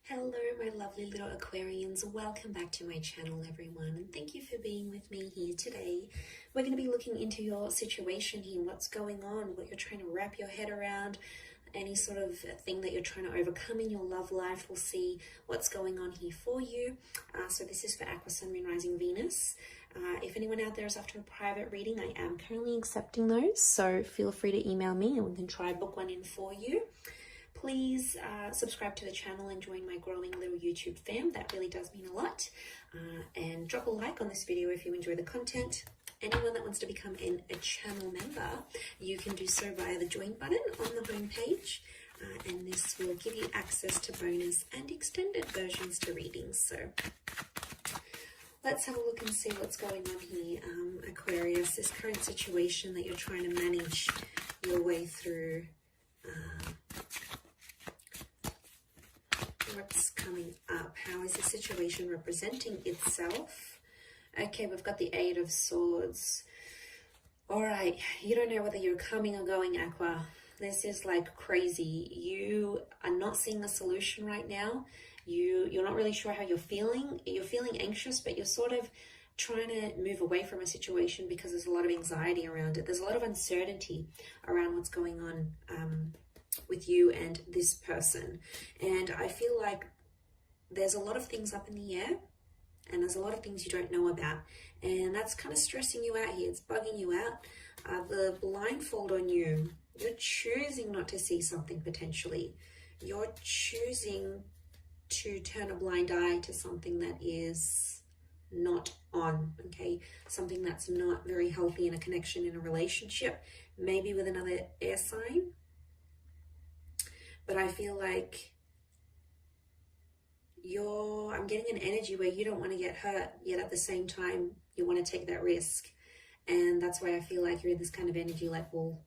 Hello, my lovely little Aquarians. Welcome back to my channel, everyone, and thank you for being with me here today. We're going to be looking into your situation here, what's going on, what you're trying to wrap your head around, any sort of thing that you're trying to overcome in your love life. We'll see what's going on here for you. So this is for Aqua, Sun, Moon, Rising, Venus. If anyone out there is after a private reading, I am currently accepting those, so feel free to email me and we can try book one in for you. Please subscribe to the channel and join my growing little YouTube fam. That really does mean a lot. And drop a like on this video if you enjoy the content. Anyone that wants to become a channel member, you can do so via the join button on the home page. And this will give you access to bonus and extended versions to readings. So let's have a look and see what's going on here. Aquarius, this current situation that you're trying to manage your way through. What's coming up? How is the situation representing itself? Okay, we've got the Eight of Swords. All right, you don't know whether you're coming or going, Aqua. This is like crazy. You are not seeing a solution right now. You're not really sure how you're feeling. You're feeling anxious, but you're sort of trying to move away from a situation because there's a lot of anxiety around it. There's a lot of uncertainty around what's going on with you and this person, and I feel like there's a lot of things up in the air and there's a lot of things you don't know about, and that's kind of stressing you out here. It's bugging you out. The blindfold on you, you're choosing not to see something potentially. You're choosing to turn a blind eye to something that is not on, okay? Something that's not very healthy in a connection, in a relationship, maybe with another air sign. But I feel like I'm getting an energy where you don't want to get hurt, yet at the same time, you want to take that risk. And that's why I feel like you're in this kind of energy like, well,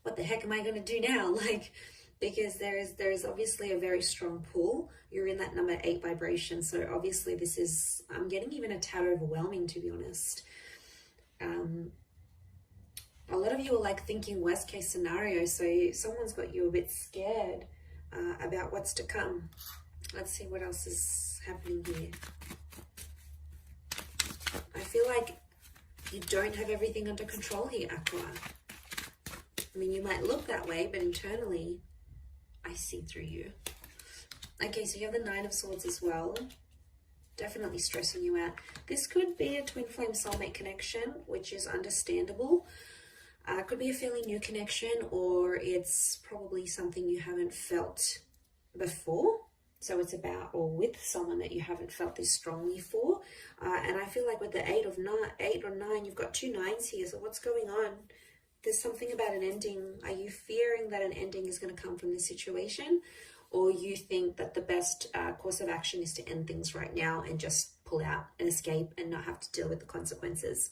what the heck am I going to do now? Like, because there is obviously a very strong pull. You're in that number 8 vibration. So obviously this is, I'm getting even a tad overwhelming, to be honest. A lot of you are like thinking worst case scenario, so someone's got you a bit scared about what's to come. Let's see what else is happening here. I feel like you don't have everything under control here, Aqua. I mean, you might look that way, but internally, I see through you. Okay, so you have the Nine of Swords as well. Definitely stressing you out. This could be a twin flame soulmate connection, which is understandable. Could be a fairly new connection, or it's probably something you haven't felt before. So it's about or with someone that you haven't felt this strongly for. And I feel like with the 8 or 9, you've got 2 9s here. So what's going on? There's something about an ending. Are you fearing that an ending is going to come from this situation? Or you think that the best course of action is to end things right now and just pull out and escape and not have to deal with the consequences?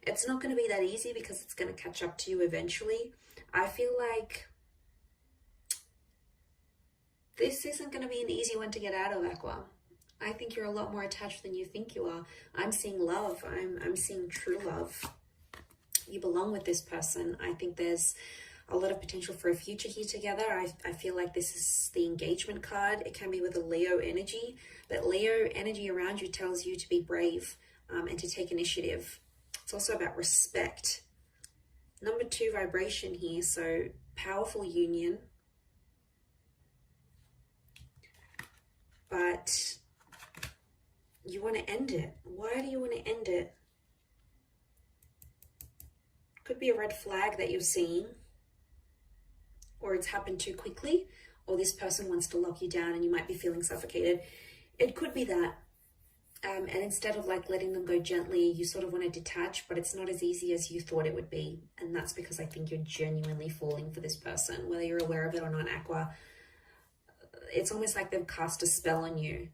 It's not going to be that easy because it's going to catch up to you eventually. I feel like this isn't going to be an easy one to get out of, Aqua. I think you're a lot more attached than you think you are. I'm seeing love. I'm seeing true love. You belong with this person. I think there's a lot of potential for a future here together. I feel like this is the engagement card. It can be with a Leo energy, but Leo energy around you tells you to be brave and to take initiative. It's also about respect. Number 2 vibration here, so powerful union. But you want to end it. Why do you want to end it? Could be a red flag that you're seeing, or it's happened too quickly, or this person wants to lock you down and you might be feeling suffocated. It could be that. And instead of like letting them go gently, you sort of want to detach, but it's not as easy as you thought it would be. And that's because I think you're genuinely falling for this person, whether you're aware of it or not, Aqua. It's almost like they've cast a spell on you.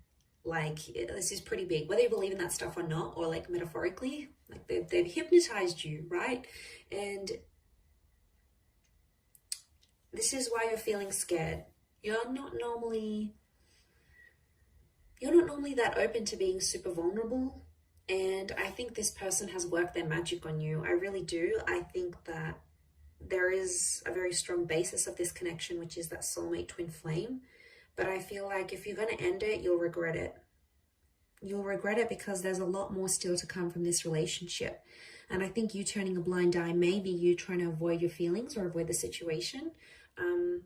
Like, this is pretty big. Whether you believe in that stuff or not, or like metaphorically, like they've hypnotized you, right? And this is why you're feeling scared. You're not normally that open to being super vulnerable. And I think this person has worked their magic on you. I really do. I think that there is a very strong basis of this connection, which is that soulmate twin flame. But I feel like if you're going to end it, you'll regret it. You'll regret it because there's a lot more still to come from this relationship. And I think you turning a blind eye, maybe you trying to avoid your feelings or avoid the situation. And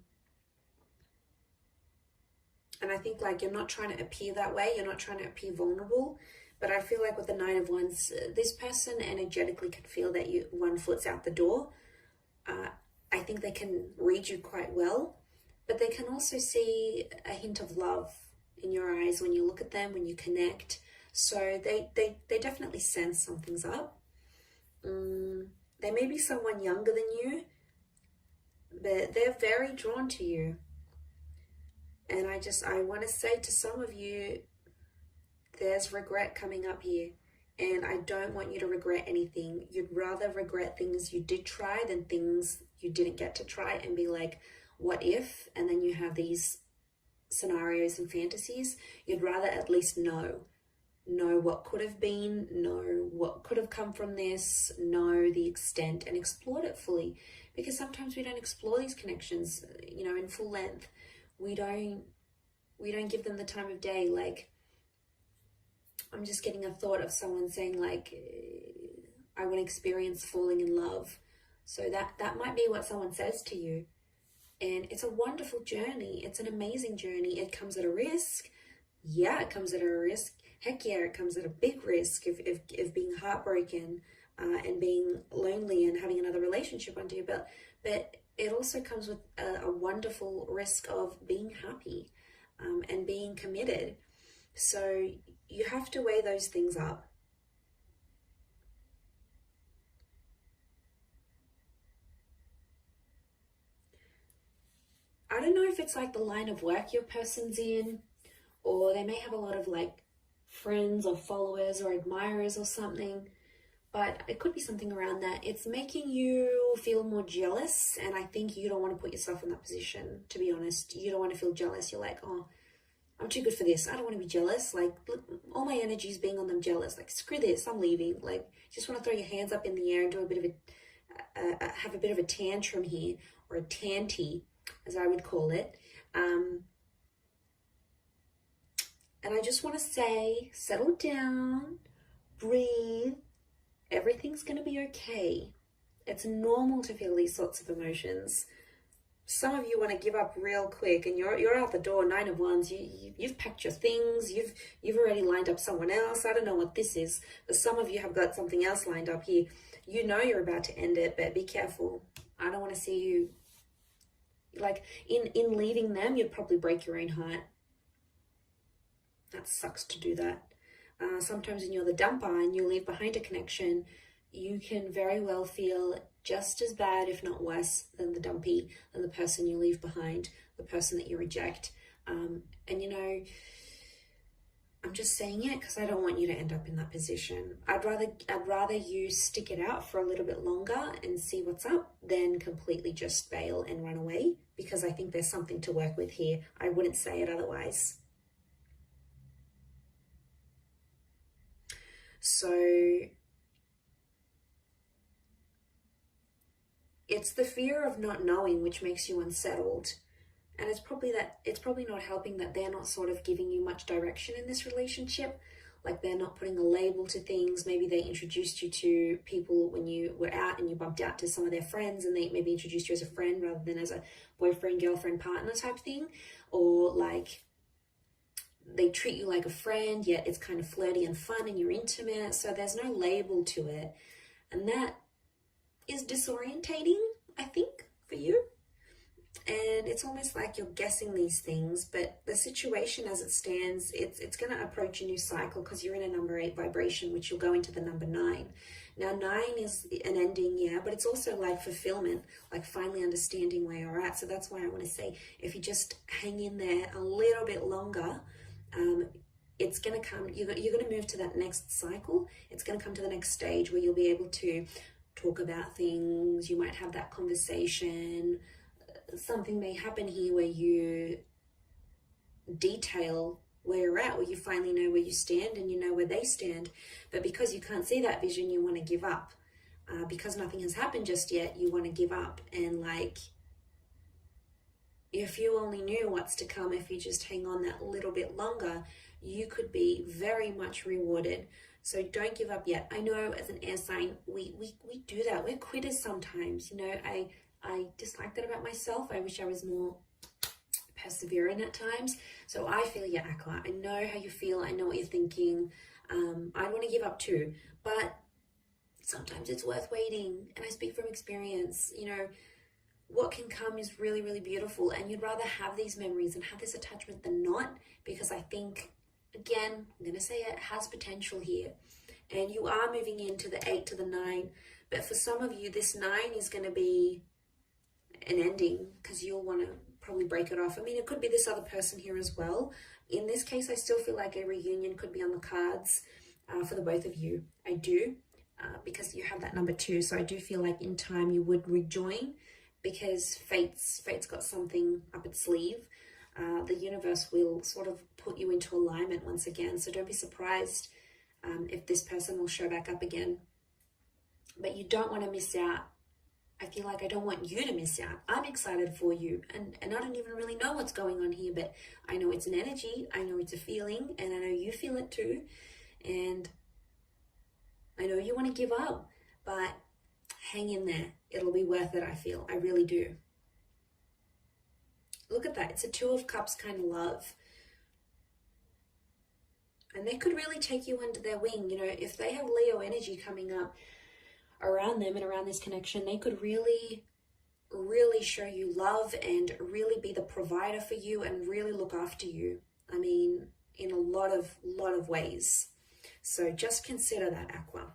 I think like you're not trying to appear that way. You're not trying to appear vulnerable. But I feel like with the Nine of Wands, this person energetically can feel that one foot's out the door. I think they can read you quite well. But they can also see a hint of love in your eyes when you look at them, when you connect. So they definitely sense something's up. They may be someone younger than you, but they're very drawn to you. And I want to say to some of you, there's regret coming up here. And I don't want you to regret anything. You'd rather regret things you did try than things you didn't get to try and be like, what if? And then you have these scenarios and fantasies. You'd rather at least know what could have been, know what could have come from this, know the extent and explore it fully. Because sometimes we don't explore these connections, in full length. We don't give them the time of day. Like, I'm just getting a thought of someone saying like, I want to experience falling in love. So that might be what someone says to you. And it's a wonderful journey. It's an amazing journey. It comes at a risk. Yeah, it comes at a risk. Heck yeah, it comes at a big risk of being heartbroken and being lonely and having another relationship under your belt. But it also comes with a wonderful risk of being happy and being committed. So you have to weigh those things up. I don't know if it's like the line of work your person's in, or they may have a lot of like friends or followers or admirers or something, but it could be something around that. It's making you feel more jealous, and I think you don't want to put yourself in that position, to be honest. You don't want to feel jealous. You're like, oh, I'm too good for this. I don't want to be jealous. Like, all my energy is being on them jealous. Like, screw this, I'm leaving. Like, just want to throw your hands up in the air and do a bit of have a bit of a tantrum here, or a tanty, as I would call it. And I just want to say, settle down, breathe. Everything's going to be okay. It's normal to feel these sorts of emotions. Some of you want to give up real quick, and you're out the door. Nine of Wands. You've packed your things. You've already lined up someone else. I don't know what this is, but some of you have got something else lined up here. You know you're about to end it, but be careful. I don't want to see you. Like, in leaving them, you'd probably break your own heart. That sucks to do that. Sometimes when you're the dumper and you leave behind a connection, you can very well feel just as bad, if not worse, than the dumpy, than the person you leave behind, the person that you reject. And I'm just saying it because I don't want you to end up in that position. I'd rather you stick it out for a little bit longer and see what's up than completely just bail and run away, because I think there's something to work with here. I wouldn't say it otherwise. So it's the fear of not knowing which makes you unsettled. And it's probably not helping that they're not sort of giving you much direction in this relationship. Like, they're not putting a label to things. Maybe they introduced you to people when you were out and you bumped out to some of their friends, and they maybe introduced you as a friend rather than as a boyfriend, girlfriend, partner type thing. Or like, they treat you like a friend, yet it's kind of flirty and fun and you're intimate. So there's no label to it. And that is disorientating, I think, for you. And it's almost like you're guessing these things, but the situation as it stands, it's going to approach a new cycle because you're in a number 8 vibration, which you'll go into the number 9. Now, 9 is an ending, yeah, but it's also like fulfillment, like finally understanding where you're at. So that's why I want to say, if you just hang in there a little bit longer, it's going to come, you're going to move to that next cycle. It's going to come to the next stage where you'll be able to talk about things. You might have that conversation. Something may happen here where you detail where you're at, where you finally know where you stand and you know where they stand. But because you can't see that vision, you want to give up. Because nothing has happened just yet, you want to give up and like, if you only knew what's to come, if you just hang on that little bit longer, you could be very much rewarded. So don't give up yet. I know as an air sign, we do that. We're quitters sometimes. You know, I dislike that about myself. I wish I was more persevering at times. So I feel you, Aqua. I know how you feel. I know what you're thinking. I want to give up too, but sometimes it's worth waiting. And I speak from experience. You know, what can come is really, really beautiful, and you'd rather have these memories and have this attachment than not, because I think, again, I'm going to say it has potential here. And you are moving into the 8 to the 9, but for some of you, this 9 is going to be an ending, because you'll want to probably break it off. I mean, it could be this other person here as well. In this case, I still feel like a reunion could be on the cards for the both of you. I do, because you have that number 2. So I do feel like in time you would rejoin, because fate's got something up its sleeve. The universe will sort of put you into alignment once again. So don't be surprised if this person will show back up again. But you don't want to miss out. I feel like I don't want you to miss out. I'm excited for you. And I don't even really know what's going on here, but I know it's an energy. I know it's a feeling, and I know you feel it too. And I know you want to give up, but hang in there. It'll be worth it, I feel. I really do. Look at that. It's a 2 of Cups kind of love. And they could really take you under their wing. You know, if they have Leo energy coming up around them and around this connection, they could really, really show you love and really be the provider for you and really look after you. I mean, in a lot of ways. So just consider that, Aqua.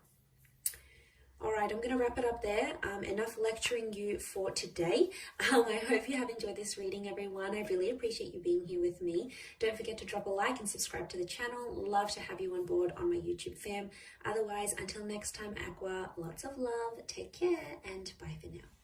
All right, I'm going to wrap it up there. Enough lecturing you for today. I hope you have enjoyed this reading, everyone. I really appreciate you being here with me. Don't forget to drop a like and subscribe to the channel. Love to have you on board on my YouTube fam. Otherwise, until next time, Aqua, lots of love, take care, and bye for now.